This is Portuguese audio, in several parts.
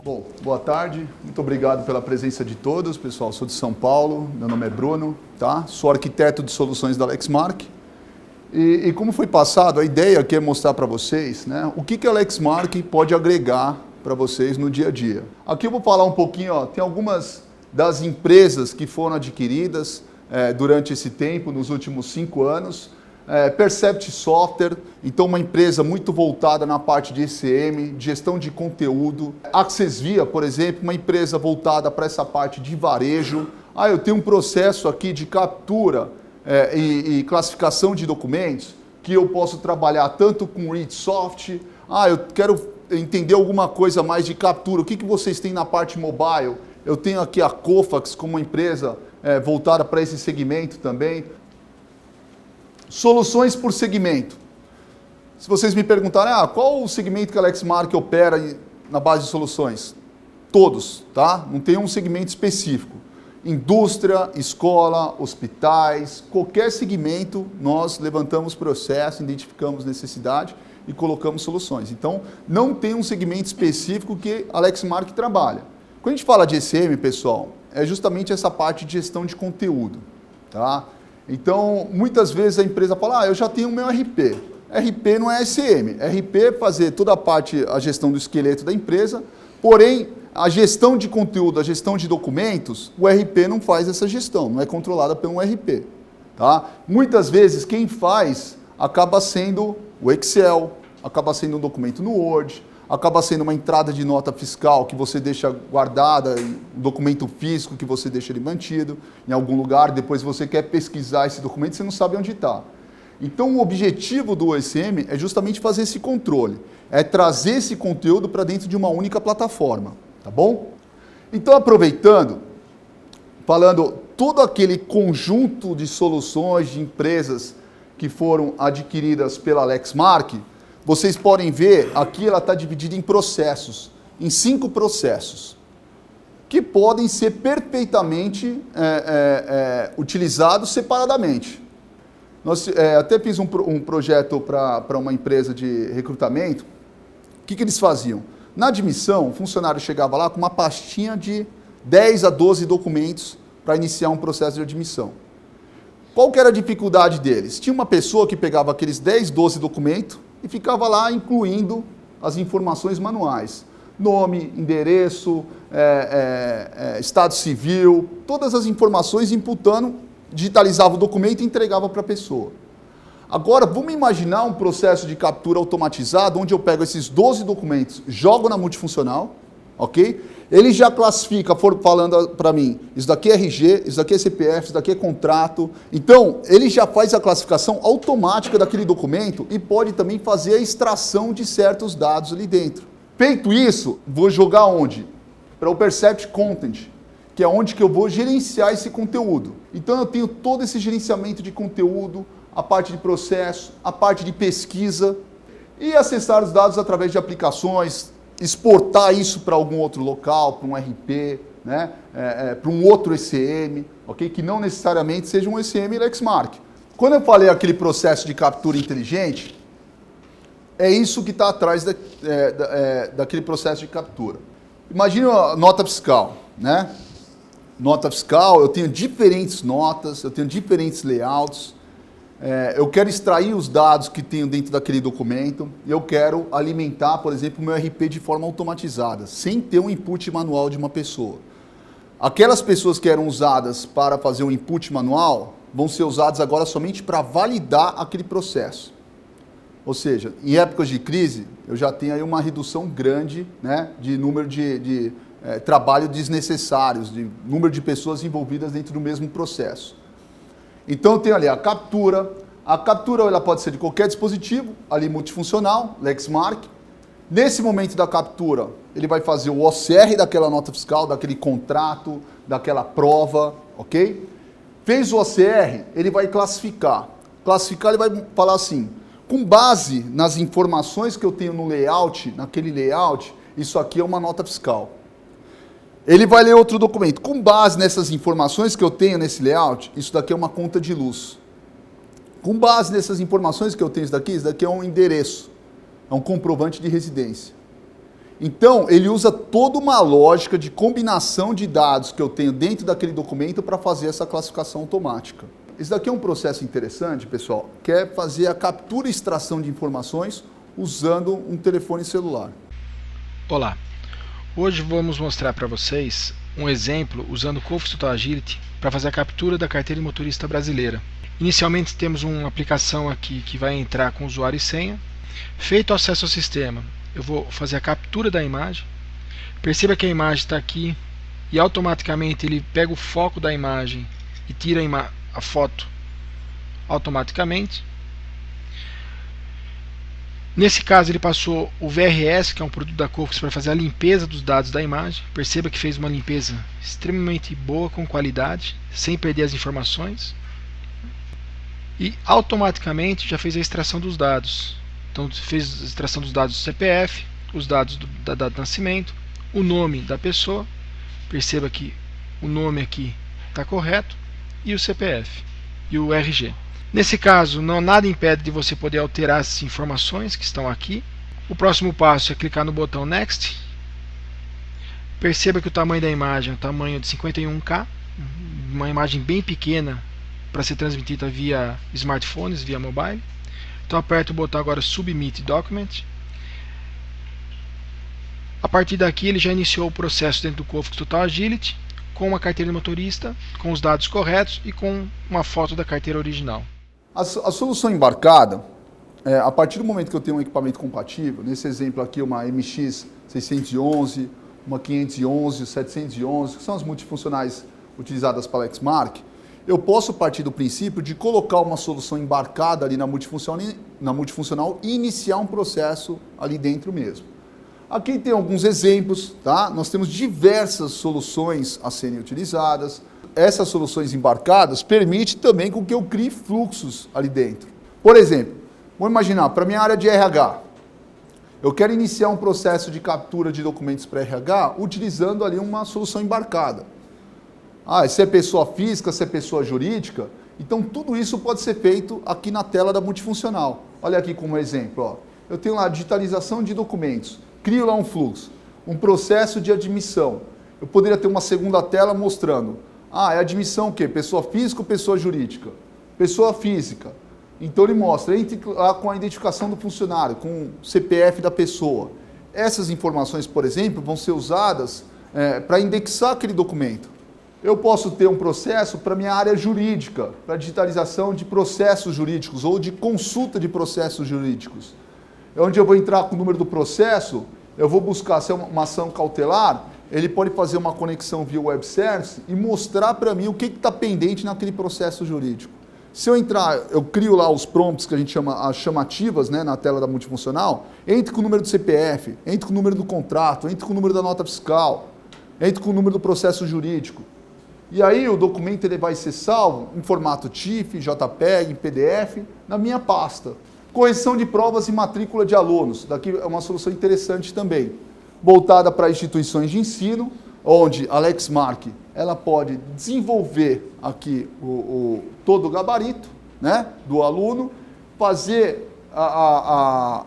Bom, boa tarde, muito obrigado pela presença de todos, pessoal. Sou de São Paulo, meu nome é Bruno, tá? Sou arquiteto de soluções da Lexmark. E como foi passado, a ideia aqui é mostrar para vocês, né, o que a Lexmark pode agregar para vocês no dia a dia. Aqui eu vou falar um pouquinho, ó, tem algumas das empresas que foram adquiridas durante esse tempo, nos últimos 5 anos. Percept Software, então uma empresa muito voltada na parte de ECM, de gestão de conteúdo. Accessvia, por exemplo, uma empresa voltada para essa parte de varejo. Eu tenho um processo aqui de captura e classificação de documentos que eu posso trabalhar tanto com ReadSoft. Eu quero entender alguma coisa mais de captura. O que vocês têm na parte mobile? Eu tenho aqui a Kofax como uma empresa voltada para esse segmento também. Soluções por segmento. Se vocês me perguntarem, qual o segmento que a Lexmark opera na base de soluções? Todos, tá? Não tem um segmento específico. Indústria, escola, hospitais, qualquer segmento, nós levantamos processo, identificamos necessidade e colocamos soluções. Então, não tem um segmento específico que a Lexmark trabalha. Quando a gente fala de ECM, pessoal, é justamente essa parte de gestão de conteúdo, tá? Então, muitas vezes a empresa fala, eu já tenho o meu RP. RP não é ECM. RP é fazer toda a gestão do esqueleto da empresa, porém, a gestão de conteúdo, a gestão de documentos, o RP não faz essa gestão, não é controlada pelo RP. Tá? Muitas vezes, quem faz acaba sendo o Excel, acaba sendo um documento no Word, acaba sendo uma entrada de nota fiscal que você deixa guardada, um documento físico que você deixa ele mantido em algum lugar, depois você quer pesquisar esse documento e você não sabe onde está. Então o objetivo do ECM é justamente fazer esse controle, é trazer esse conteúdo para dentro de uma única plataforma, tá bom? Então aproveitando, falando todo aquele conjunto de soluções de empresas que foram adquiridas pela Lexmark, vocês podem ver, aqui ela está dividida em processos, em 5 processos, que podem ser perfeitamente utilizados separadamente. Nós até fiz um projeto para uma empresa de recrutamento. O que eles faziam? Na admissão, o funcionário chegava lá com uma pastinha de 10 a 12 documentos para iniciar um processo de admissão. Qual que era a dificuldade deles? Tinha uma pessoa que pegava aqueles 10, 12 documentos, e ficava lá incluindo as informações manuais. Nome, endereço, estado civil, todas as informações imputando, digitalizava o documento e entregava para a pessoa. Agora, vamos imaginar um processo de captura automatizado, onde eu pego esses 12 documentos, jogo na multifuncional, ok? Ele já classifica, falando para mim, isso daqui é RG, isso daqui é CPF, isso daqui é contrato. Então, ele já faz a classificação automática daquele documento e pode também fazer a extração de certos dados ali dentro. Feito isso, vou jogar onde? Para o Percept Content, que é onde que eu vou gerenciar esse conteúdo. Então, eu tenho todo esse gerenciamento de conteúdo, a parte de processo, a parte de pesquisa e acessar os dados através de aplicações, exportar isso para algum outro local, para um RP, né? Para um outro ECM, okay? Que não necessariamente seja um ECM Lexmark. Quando eu falei aquele processo de captura inteligente, é isso que está atrás daquele processo de captura. Imagine a nota fiscal, né? Nota fiscal, eu tenho diferentes notas, eu tenho diferentes layouts, eu quero extrair os dados que tenho dentro daquele documento e eu quero alimentar, por exemplo, o meu RP de forma automatizada, sem ter um input manual de uma pessoa. Aquelas pessoas que eram usadas para fazer um input manual vão ser usadas agora somente para validar aquele processo. Ou seja, em épocas de crise, eu já tenho aí uma redução grande, né, de número de trabalho desnecessários, de número de pessoas envolvidas dentro do mesmo processo. Então eu tenho ali a captura ela pode ser de qualquer dispositivo, ali multifuncional, Lexmark, Nesse momento da captura, ele vai fazer o OCR daquela nota fiscal, daquele contrato, daquela prova, ok? Fez o OCR, ele vai classificar. Classificar, ele vai falar assim, com base nas informações que eu tenho no layout, naquele layout, isso aqui é uma nota fiscal. Ele vai ler outro documento. Com base nessas informações que eu tenho nesse layout, isso daqui é uma conta de luz. Com base nessas informações que eu tenho, isso daqui é um endereço. É um comprovante de residência. Então, ele usa toda uma lógica de combinação de dados que eu tenho dentro daquele documento para fazer essa classificação automática. Esse daqui é um processo interessante, pessoal, que é fazer a captura e extração de informações usando um telefone celular. Olá, hoje vamos mostrar para vocês um exemplo usando o Cofix Total Agility para fazer a captura da carteira de motorista brasileira. Inicialmente temos uma aplicação aqui que vai entrar com usuário e senha. Feito o acesso ao sistema, eu vou fazer a captura da imagem. Perceba que a imagem está aqui e automaticamente ele pega o foco da imagem e tira a foto automaticamente. Nesse caso ele passou o VRS, que é um produto da Cofix, para fazer a limpeza dos dados da imagem. Perceba que fez uma limpeza extremamente boa, com qualidade, sem perder as informações. E automaticamente já fez a extração dos dados. Então fez a extração dos dados do CPF, os dados da data de nascimento, o nome da pessoa. Perceba que o nome aqui está correto, e o CPF e o RG. Nesse caso, nada impede de você poder alterar essas informações que estão aqui. O próximo passo é clicar no botão Next. Perceba que o tamanho da imagem é o tamanho de 51K, uma imagem bem pequena para ser transmitida via smartphones, via mobile. Então aperto o botão agora Submit Document. A partir daqui ele já iniciou o processo dentro do Cofix Total Agility, com uma carteira de motorista, com os dados corretos e com uma foto da carteira original. A solução embarcada, a partir do momento que eu tenho um equipamento compatível, nesse exemplo aqui uma MX 611, uma 511, 711, que são as multifuncionais utilizadas pela Lexmark, eu posso partir do princípio de colocar uma solução embarcada ali na multifuncional e iniciar um processo ali dentro mesmo. Aqui tem alguns exemplos, tá? Nós temos diversas soluções a serem utilizadas. Essas soluções embarcadas permitem também com que eu crie fluxos ali dentro. Por exemplo, vamos imaginar, para a minha área de RH, eu quero iniciar um processo de captura de documentos para RH utilizando ali uma solução embarcada. Se é pessoa física, se é pessoa jurídica, então tudo isso pode ser feito aqui na tela da multifuncional. Olha aqui como exemplo, ó. Eu tenho lá a digitalização de documentos, crio lá um fluxo, um processo de admissão. Eu poderia ter uma segunda tela mostrando, é admissão o quê? Pessoa física ou pessoa jurídica? Pessoa física. Então ele mostra, entre lá com a identificação do funcionário, com o CPF da pessoa. Essas informações, por exemplo, vão ser usadas para indexar aquele documento. Eu posso ter um processo para minha área jurídica, para digitalização de processos jurídicos ou de consulta de processos jurídicos. Onde eu vou entrar com o número do processo, eu vou buscar se é uma ação cautelar, ele pode fazer uma conexão via web service e mostrar para mim o que está pendente naquele processo jurídico. Se eu entrar, eu crio lá os prompts que a gente chama as chamativas, né, na tela da multifuncional, entre com o número do CPF, entre com o número do contrato, entre com o número da nota fiscal, entre com o número do processo jurídico. E aí o documento ele vai ser salvo em formato TIFF, JPEG, PDF, na minha pasta. Correção de provas e matrícula de alunos. Daqui é uma solução interessante também. Voltada para instituições de ensino, onde a Lexmark ela pode desenvolver aqui todo o gabarito, né, do aluno, fazer a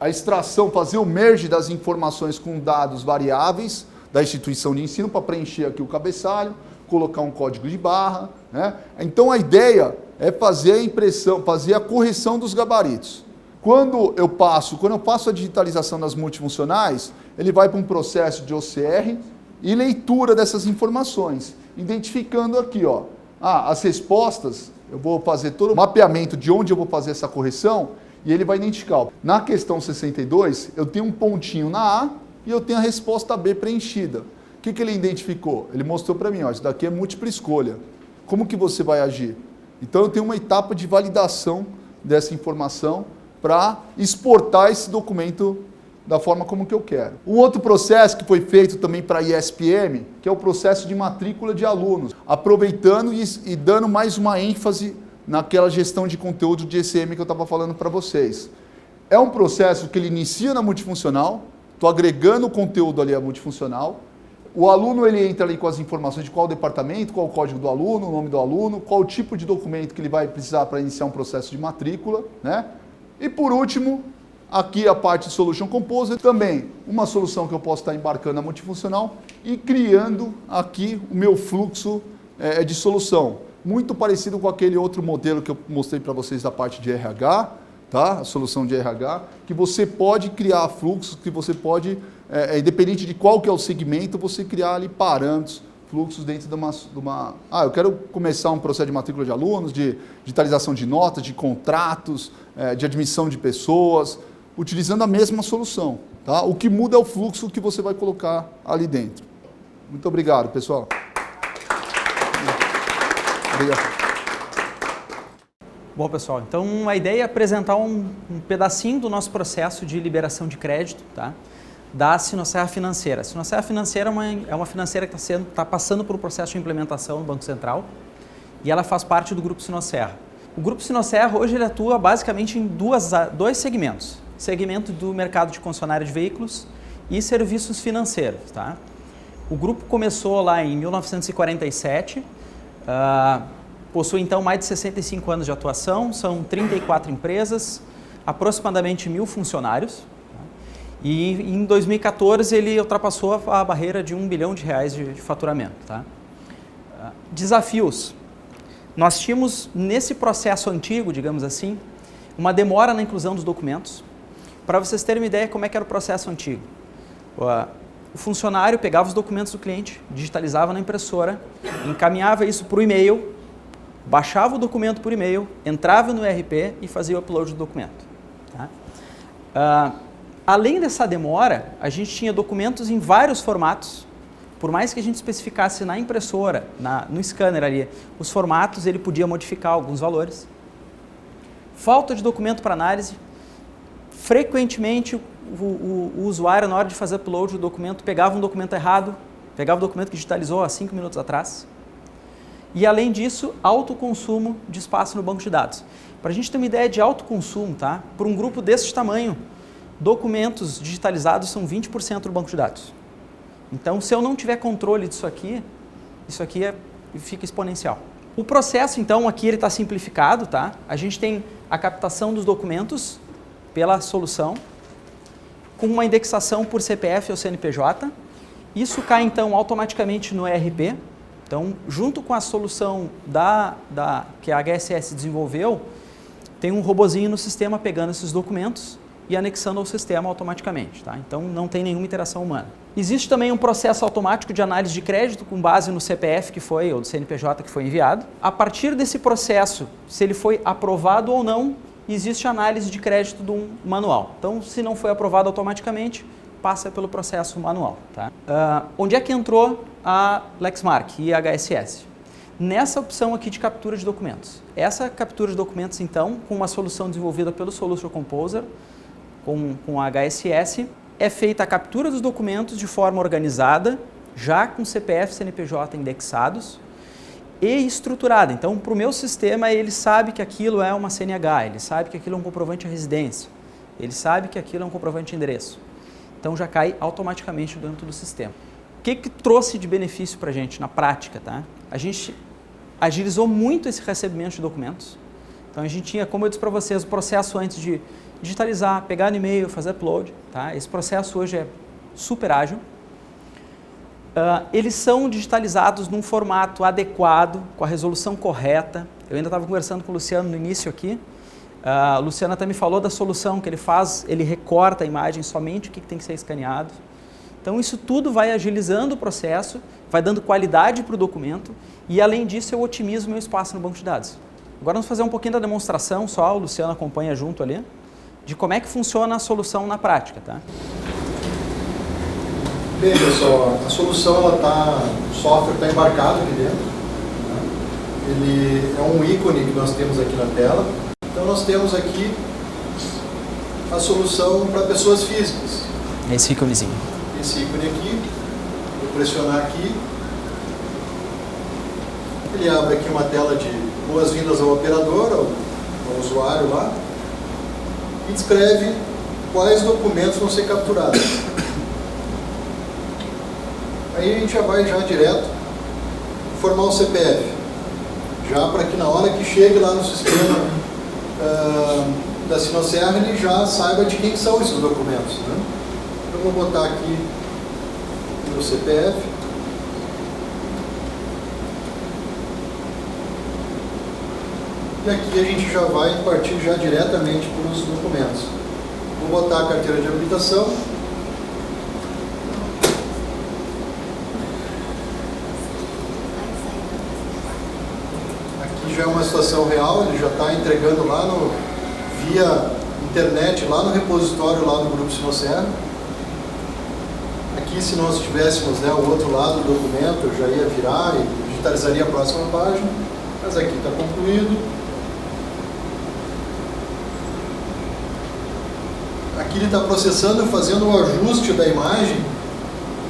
extração, fazer o merge das informações com dados variáveis da instituição de ensino para preencher aqui o cabeçalho, colocar um código de barra, né? Então a ideia é fazer a impressão, fazer a correção dos gabaritos. Quando eu faço a digitalização das multifuncionais, ele vai para um processo de OCR e leitura dessas informações, identificando aqui, ó, as respostas, eu vou fazer todo o mapeamento de onde eu vou fazer essa correção e ele vai identificar. Na questão 62, eu tenho um pontinho na A e eu tenho a resposta B preenchida. O que ele identificou? Ele mostrou para mim, ó, isso daqui é múltipla escolha. Como que você vai agir? Então eu tenho uma etapa de validação dessa informação para exportar esse documento da forma como que eu quero. Um outro processo que foi feito também para a ISPM, que é o processo de matrícula de alunos, aproveitando e dando mais uma ênfase naquela gestão de conteúdo de ECM que eu estava falando para vocês. É um processo que ele inicia na multifuncional, estou agregando o conteúdo ali à multifuncional, o aluno ele entra ali com as informações de qual departamento, qual o código do aluno, o nome do aluno, qual o tipo de documento que ele vai precisar para iniciar um processo de matrícula, né? E por último, aqui a parte de Solution Composer, também uma solução que eu posso estar embarcando na multifuncional e criando aqui o meu fluxo de solução. Muito parecido com aquele outro modelo que eu mostrei para vocês da parte de RH, tá? A solução de RH, que você pode criar fluxos, que você pode, independente de qual que é o segmento, você criar ali parâmetros, fluxos dentro de uma... eu quero começar um processo de matrícula de alunos, de digitalização de notas, de contratos, de admissão de pessoas, utilizando a mesma solução. Tá? O que muda é o fluxo que você vai colocar ali dentro. Muito obrigado, pessoal. Obrigado. Bom, pessoal, então a ideia é apresentar um pedacinho do nosso processo de liberação de crédito, tá? Da Sinosserra Financeira. A Sinosserra Financeira é uma financeira que está passando por um processo de implementação no Banco Central e ela faz parte do Grupo Sinosserra. O Grupo Sinosserra hoje ele atua basicamente em dois segmentos. Segmento do mercado de concessionária de veículos e serviços financeiros. Tá? O grupo começou lá em 1947, possui então mais de 65 anos de atuação, são 34 empresas, aproximadamente 1.000 funcionários. E em 2014 ele ultrapassou a barreira de R$1 bilhão de faturamento. Tá? Desafios. Nós tínhamos nesse processo antigo, digamos assim, uma demora na inclusão dos documentos. Para vocês terem uma ideia como é que era o processo antigo. O funcionário pegava os documentos do cliente, digitalizava na impressora, encaminhava isso por e-mail, baixava o documento por e-mail, entrava no ERP e fazia o upload do documento. Tá? Além dessa demora, a gente tinha documentos em vários formatos. Por mais que a gente especificasse na impressora, no scanner ali, os formatos, ele podia modificar alguns valores. Falta de documento para análise. Frequentemente, o usuário, na hora de fazer upload do documento, pegava um documento errado, pegava o documento que digitalizou há 5 minutos atrás. E, além disso, alto consumo de espaço no banco de dados. Para a gente ter uma ideia de alto consumo, tá? Por um grupo desse tamanho, documentos digitalizados são 20% do banco de dados. Então, se eu não tiver controle disso aqui, isso aqui fica exponencial. O processo, então, aqui ele está simplificado, tá? A gente tem a captação dos documentos pela solução, com uma indexação por CPF ou CNPJ. Isso cai, então, automaticamente no ERP. Então, junto com a solução que a HSS desenvolveu, tem um robozinho no sistema pegando esses documentos e anexando ao sistema automaticamente. Tá? Então, não tem nenhuma interação humana. Existe também um processo automático de análise de crédito com base no CPF que foi, ou do CNPJ que foi enviado. A partir desse processo, se ele foi aprovado ou não, existe análise de crédito do manual. Então, se não foi aprovado automaticamente, passa pelo processo manual. Tá? Onde é que entrou a Lexmark e a HSS? Nessa opção aqui de captura de documentos. Essa captura de documentos, então, com uma solução desenvolvida pelo Solution Composer, com a HSS, é feita a captura dos documentos de forma organizada, já com CPF e CNPJ indexados e estruturada. Então, para o meu sistema, ele sabe que aquilo é uma CNH, ele sabe que aquilo é um comprovante de residência, ele sabe que aquilo é um comprovante de endereço. Então, já cai automaticamente dentro do sistema. O que trouxe de benefício para a gente na prática? Tá? A gente agilizou muito esse recebimento de documentos. Então, a gente tinha, como eu disse para vocês, o processo antes de digitalizar, pegar no e-mail, fazer upload. Tá? Esse processo hoje é super ágil. Eles são digitalizados num formato adequado, com a resolução correta. Eu ainda estava conversando com o Luciano no início aqui. O Luciano até me falou da solução que ele faz, ele recorta a imagem somente o que tem que ser escaneado. Então, isso tudo vai agilizando o processo, vai dando qualidade para o documento e, além disso, eu otimizo o meu espaço no banco de dados. Agora, vamos fazer um pouquinho da demonstração, só o Luciano acompanha junto ali, de como é que funciona a solução na prática. Tá? Bem, pessoal, a solução, o software está embarcado aqui dentro. Né? Ele é um ícone que nós temos aqui na tela. Então, nós temos aqui a solução para pessoas físicas. Esse íconezinho. Esse ícone aqui, vou pressionar aqui. Ele abre aqui uma tela de boas-vindas ao operador, ao usuário lá, e descreve quais documentos vão ser capturados. Aí a gente já vai direto informar o CPF, já para que na hora que chegue lá no sistema da Sinosserra ele já saiba de quem são esses documentos, né? Eu vou botar aqui o CPF. E aqui a gente já vai partir diretamente para os documentos. Vou botar a carteira de habilitação. Aqui já é uma situação real, ele já está entregando lá via internet, lá no repositório lá do Grupo Sinosserra. Aqui, se nós tivéssemos, né, o outro lado do documento, eu já ia virar e digitalizaria a próxima página, mas aqui está concluído. Aqui ele está processando e fazendo o ajuste da imagem,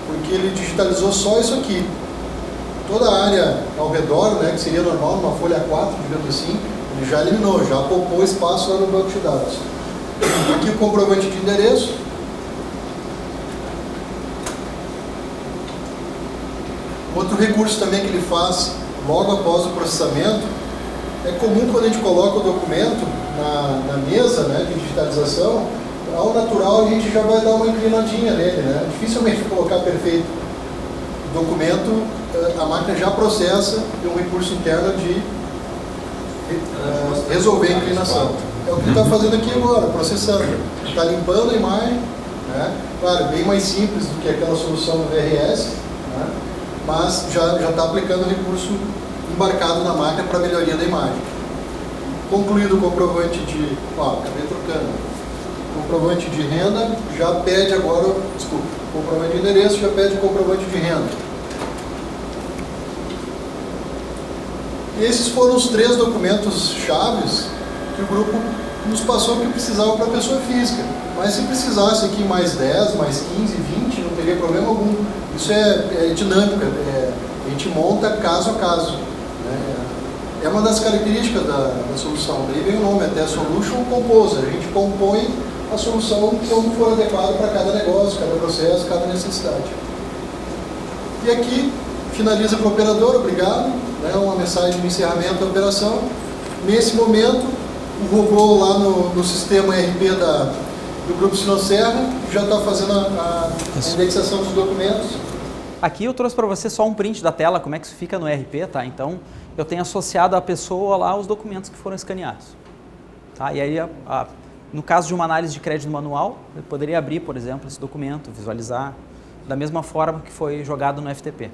porque ele digitalizou só isso aqui. Toda a área ao redor, né, que seria normal numa folha 4, digamos assim, ele já eliminou, já poupou espaço lá no banco de dados. Aqui o comprovante de endereço. Outro recurso também que ele faz logo após o processamento, é comum quando a gente coloca o documento na mesa, né, de digitalização, ao natural a gente já vai dar uma inclinadinha nele, né? Dificilmente colocar perfeito. O documento, a máquina já processa e um recurso interno de resolver a inclinação. É o que ele está fazendo aqui agora, processando. Está limpando a imagem, né? Claro, bem mais simples do que aquela solução do VRS, né? Mas já está aplicando o recurso embarcado na máquina para melhoria da imagem. Concluído o comprovante de... acabei trocando. Comprovante de renda, já pede agora... Desculpa, comprovante de endereço, já pede comprovante de renda. Esses foram os 3 documentos chaves que o grupo nos passou que precisava para a pessoa física. Mas se precisasse aqui mais 10, mais 15, 20, não teria problema algum. Isso é dinâmico, a gente monta caso a caso. Né? É uma das características da solução. Daí vem o nome, até Solution Composer. A gente compõe a solução como for adequado para cada negócio, cada processo, cada necessidade. E aqui, finaliza para o operador, obrigado, né, uma mensagem de encerramento da operação. Nesse momento, o robô lá no sistema RP do Grupo Sinosserra já está fazendo a indexação dos documentos. Aqui eu trouxe para você só um print da tela, como é que isso fica no RP, tá? Então, eu tenho associado à pessoa lá os documentos que foram escaneados. Tá? E aí, no caso de uma análise de crédito manual, eu poderia abrir, por exemplo, esse documento, visualizar da mesma forma que foi jogado no FTP.